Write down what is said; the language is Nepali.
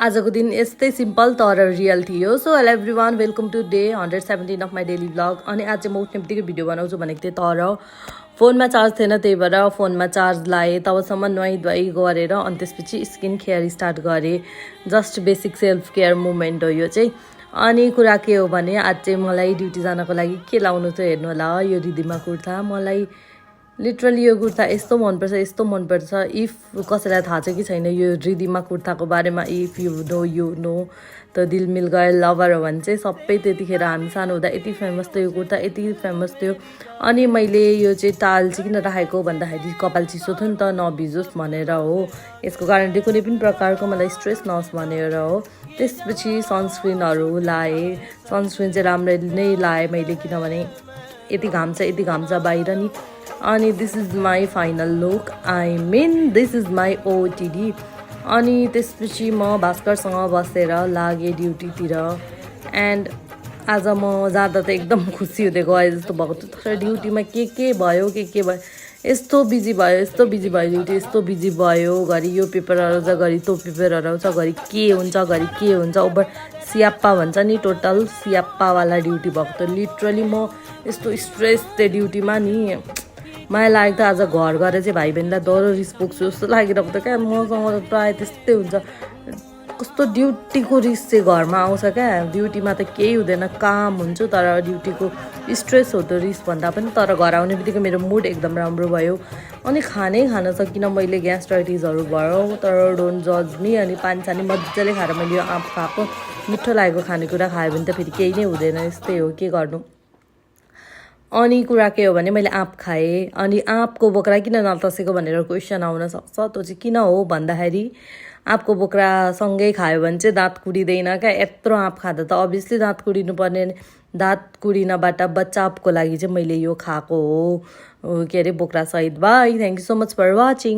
आजको दिन यस्तै सिम्पल तर रियल थियो। So hello everyone, welcome to day 117 of my daily blog. अनि आज चाहिँ म उठ्ने बित्तिकै भिडियो बनाउँछु भनेको थिएँ, तर फोनमा चार्ज थिएन, त्यही भएर फोनमा चार्ज लाएँ। तबसम्म नुहाई गरेर अनि त्यसपछि स्किन केयर स्टार्ट गरेँ। Just basic self care movement हो यो चाहिँ। अनि कुरा के हो भने आज चाहिँ मलाई ड्युटी जानको लागि के लाउनु छ हेर्नु होला। यो रिदिमा कुर्ता, मलाई लिटरली यो कुर्ता यस्तो मनपर्छ। इफ कसैलाई थाहा छ कि छैन यो रिदिमा कुर्ताको बारेमा, इफ यु नो त दिल मिल गए लभर हो भने चाहिँ सबै त्यतिखेर हामी सानो हुँदा यति फेमस थियो यो कुर्ता, यति फेमस थियो। अनि मैले यो चाहिँ टाल चाहिँ किन राखेको भन्दाखेरि कपाल चिसो थियो नि त, नभिजोस् भनेर हो। यसको कारणले कुनै पनि प्रकारको मलाई स्ट्रेस नहोस् भनेर हो। त्यसपछि सनस्क्रिनहरू लाएँ। सनस्क्रिन चाहिँ राम्ररी नै लाएँ मैले, किनभने यति घाम छ बाहिर नि। अनि this is my final look, I mean this is my OTD. अनि त्यसपछि म भास्करसँग बसेर लागेँ ड्युटीतिर। एन्ड आज म जाँदा त एकदम खुसी हुँदै गएँ जस्तो भएको थियो, तर ड्युटीमा के भयो यस्तो बिजी भयो ड्युटी, यस्तो बिजी भयो। घरि यो पेपर हराउँछ, घरि त्यो पेपर हराउँछ, घरि के हुन्छ ओभर सियाप्पा भन्छ नि, टोटल सियाप्पावाला ड्युटी भएको थियो। लिटरली म यस्तो स्ट्रेस थियो ड्युटीमा नि, मलाई लाग्यो त आज घर गएर चाहिँ भाइ बहिनीलाई डह्रो रिस पुग्छु जस्तो लागिरहेको थियो क्या। मसँग त प्रायः त्यस्तै हुन्छ, कस्तो ड्युटीको रिस चाहिँ घरमा आउँछ क्या। ड्युटीमा त केही हुँदैन, काम हुन्छु, तर ड्युटीको स्ट्रेस हो त्यो रिस भन्दा पनि। तर घर आउने बित्तिकै मेरो मुड एकदम राम्रो भयो। अनि खान सकिनँ मैले, ग्यास्ट्राइटिसहरू भयो, तर डोन्ट जज मी। अनि पानी मजाले खाएर मैले यो आँप खाएको, मिठो लागेको खानेकुरा खायो भने त फेरि केही नै हुँदैन, यस्तै हो, के गर्नु। अनि कुरा के हो भने मैले आँप खाएँ। अनि आँपको बोक्रा किन नतसेको भनेर क्वेसन आउन सक्छ। त्यो चाहिँ किन हो भन्दाखेरि आँपको बोक्रा सँगै खायो भने चाहिँ दाँत कुडिँदैन क्या। यत्रो आँप खाँदा त अभियसली दाँत कुडिनु पर्ने, दाँत कुडिनबाट बचावको लागि चाहिँ मैले यो खाएको हो, के अरे बोक्रा सहित। Bye, thank you so much for watching.